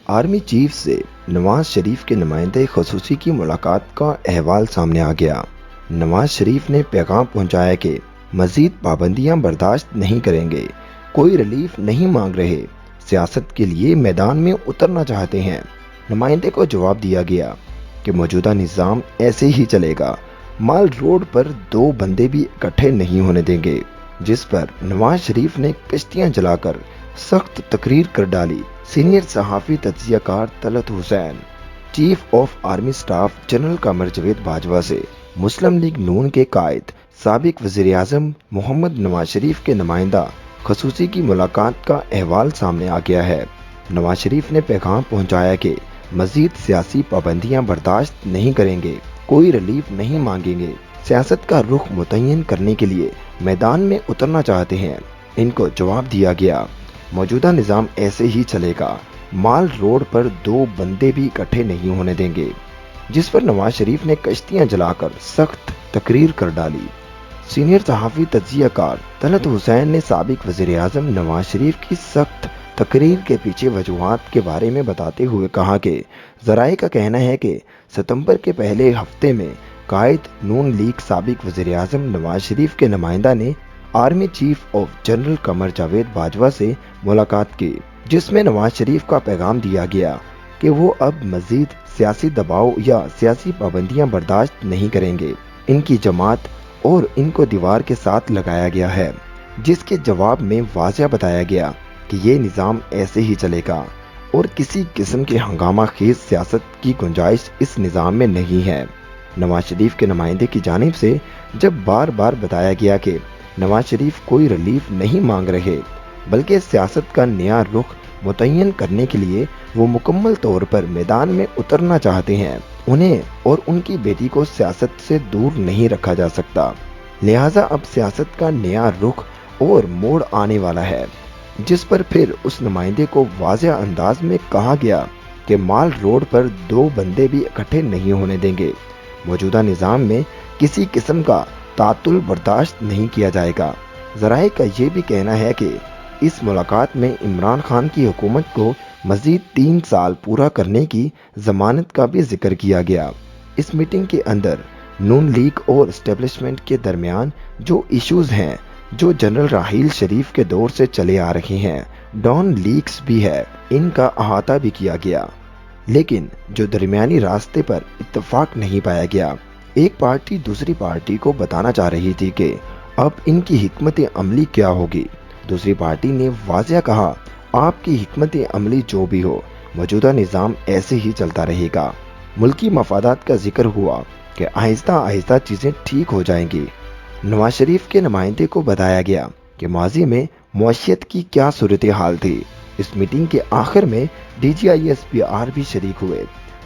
Army chief से नवाज शरीफ के नुमाइंदे खसूसी की मुलाकात का अहवाल सामने आ गया। नवाज शरीफ ने पैगाम पहुंचाया कि मजीद पाबंदियां बर्दाश्त नहीं करेंगे, कोई रिलीफ नहीं मांग रहे, सियासत के लिए मैदान में उतरना चाहते हैं। नुमाइंदे को जवाब दिया गया कि मौजूदा निज़ाम ऐसे ही चलेगा, माल रोड पर दो बंदे भी इकट्ठे नहीं होने देंगे, जिस पर नवाज शरीफ ने कश्तियां जलाकर सख्त तकरीर कर डाली। सीनियर सहाफ़ी तज्ज़ियाकार Talat Hussain, chief of army staff general Qamar Javed Bajwa से मुस्लिम लीग नून के कायद साबिक वज़ीर आज़म मोहम्मद नवाज शरीफ के नुमाइंदा खसूसी की मुलाकात का अहवाल सामने आ गया है। नवाज शरीफ ने पैगाम पहुंचाया कि मजीद सियासी पाबंदियां बर्दाश्त नहीं करेंगे, कोई रिलीफ नहीं मांगेंगे, सियासत का रुख मुतय्यन करने के लिए मैदान में उतरना चाहते हैं। इनको जवाब दिया गया, मौजूदा निज़ाम ऐसे ही चलेगा, माल रोड पर दो बंदे भी इकट्ठे नहीं होने देंगे, जिस पर नवाज शरीफ ने कश्तियां जलाकर सख्त तकरीर कर डाली। सीनियर सहाफ़ी तज्ज़ियाकार तलत हुसैन ने साबिक वज़ीर आज़म नवाज शरीफ की सख्त तकरीर के पीछे वजूहात के बारे में बताते हुए कहा कि ज़राए का कहना है कि सितंबर के पहले हफ्ते में कायद नून लीग साबिक वज़ीर आज़म नवाज शरीफ के नुमाइंदा ने army chief of general Qamar Javed Bajwa से मुलाकात की, जिसमें नवाज शरीफ का पैगाम दिया गया कि वो अब मजीद सियासी दबाव या सियासी पाबंदियां बर्दाश्त नहीं करेंगे। इनकी जमात और इनको दीवार के साथ लगाया गया है, जिसके जवाब में वाज़ेह बताया गया कि ये निज़ाम ऐसे ही चलेगा और किसी किस्म के हंगामा खेज सियासत की गुंजाइश इस निज़ाम में नहीं है। नवाज शरीफ के नुमाइंदे की जानिब से जब बार बार बताया गया कि नवाज शरीफ कोई रिलीफ नहीं मांग रहे, बल्कि सियासत का नया रुख मुतय्यन करने के लिए वो मुकम्मल तौर पर मैदान में उतरना चाहते हैं, उन्हें और उनकी बेटी को सियासत से दूर नहीं रखा जा सकता। लिहाजा अब सियासत का नया रुख और मोड़ आने वाला है, जिस पर फिर उस नुमाइंदे को वाज़ेह अंदाज में कहा गया कि माल रोड पर दो बंदे भी इकट्ठे नहीं होने देंगे, मौजूदा निज़ाम में किसी किस्म का तातुल बर्दाश्त नहीं किया जाएगा। ज़राए का ये भी कहना है कि इस मुलाकात में इमरान खान की हुकूमत को मज़ीद 3 साल पूरा करने की ज़मानत का भी जिक्र किया गया। इस मीटिंग के अंदर नून लीग और एस्टेब्लिशमेंट के दरमियान जो इश्यूज़ हैं, जो जनरल राहील शरीफ के दौर से चले आ रहे हैं, डॉन लीक्स भी है, इनका अहाता भी किया गया, लेकिन जो दरमियानी रास्ते पर इत्तफाक नहीं पाया गया। एक पार्टी दूसरी पार्टी को बताना चाह रही थी कि अब इनकी हिकमत अमली क्या होगी। दूसरी पार्टी ने वाज़ेह कहा, आपकी हिकमत अमली जो भी हो, मौजूदा निज़ाम ऐसे ही चलता रहेगा। मुल्की मफादात का जिक्र हुआ कि आहिस्ता आहिस्ता चीज़ें ठीक हो जाएंगी। नवाज शरीफ के नुमाइंदे को बताया गया कि माजी में मुआशियत की क्या सूरत हाल थी। इस मीटिंग के आखिर में DGISPR भी शरीक हुए,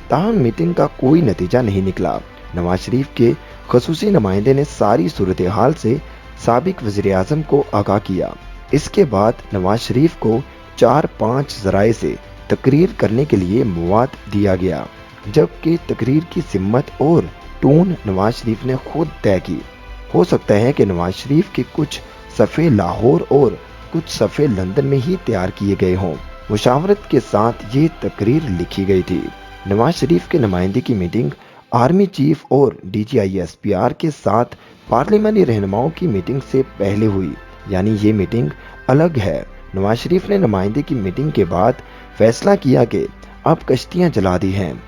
ताहम मीटिंग का कोई नतीजा नहीं निकला। नवाज शरीफ के खसूसी नुमाइंदे ने सारी सूरत हाल से साबिक वज़ीर आज़म को आगाह किया। इसके बाद नवाज शरीफ को 4-5 ज़राए से तकरीर करने के लिए मवाद दिया गया, जबकि तकरीर की सिम्मत और टोन नवाज शरीफ ने खुद तय की। हो सकता है कि नवाज शरीफ के कुछ सफ़े लाहौर और कुछ सफ़े लंदन में ही तैयार किए गए हों। मुशावरत के साथ ये तकरीर लिखी गई थी। नवाज शरीफ के नुमाइंदे की मीटिंग आर्मी चीफ और DGISPR के साथ पार्लिमानी रहनुमाओं की मीटिंग से पहले हुई, यानी ये मीटिंग अलग है। नवाज शरीफ ने नुमाइंदे की मीटिंग के बाद फैसला किया कि अब कश्तियां जला दी हैं,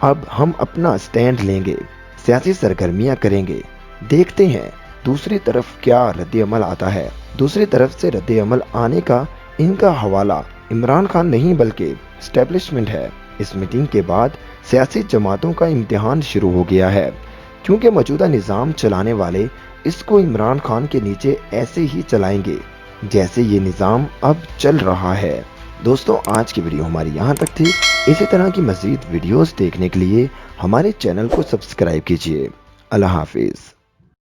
अब हम अपना स्टैंड लेंगे, सियासी सरगर्मियां करेंगे, देखते हैं दूसरी तरफ क्या रद्द-ए-अमल आता है। दूसरी तरफ से रद्द-ए-अमल आने का इनका हवाला इमरान खान नहीं बल्कि एस्टेब्लिशमेंट है। इस मीटिंग के बाद सियासी जमातों का इम्तिहान शुरू हो गया है, क्योंकि मौजूदा निज़ाम चलाने वाले इसको इमरान खान के नीचे ऐसे ही चलाएंगे जैसे ये निज़ाम अब चल रहा है। दोस्तों, आज की वीडियो हमारी यहाँ तक थी। इसी तरह की मज़ीद वीडियोस देखने के लिए हमारे चैनल को सब्सक्राइब कीजिए। अल्लाह हाफिज़।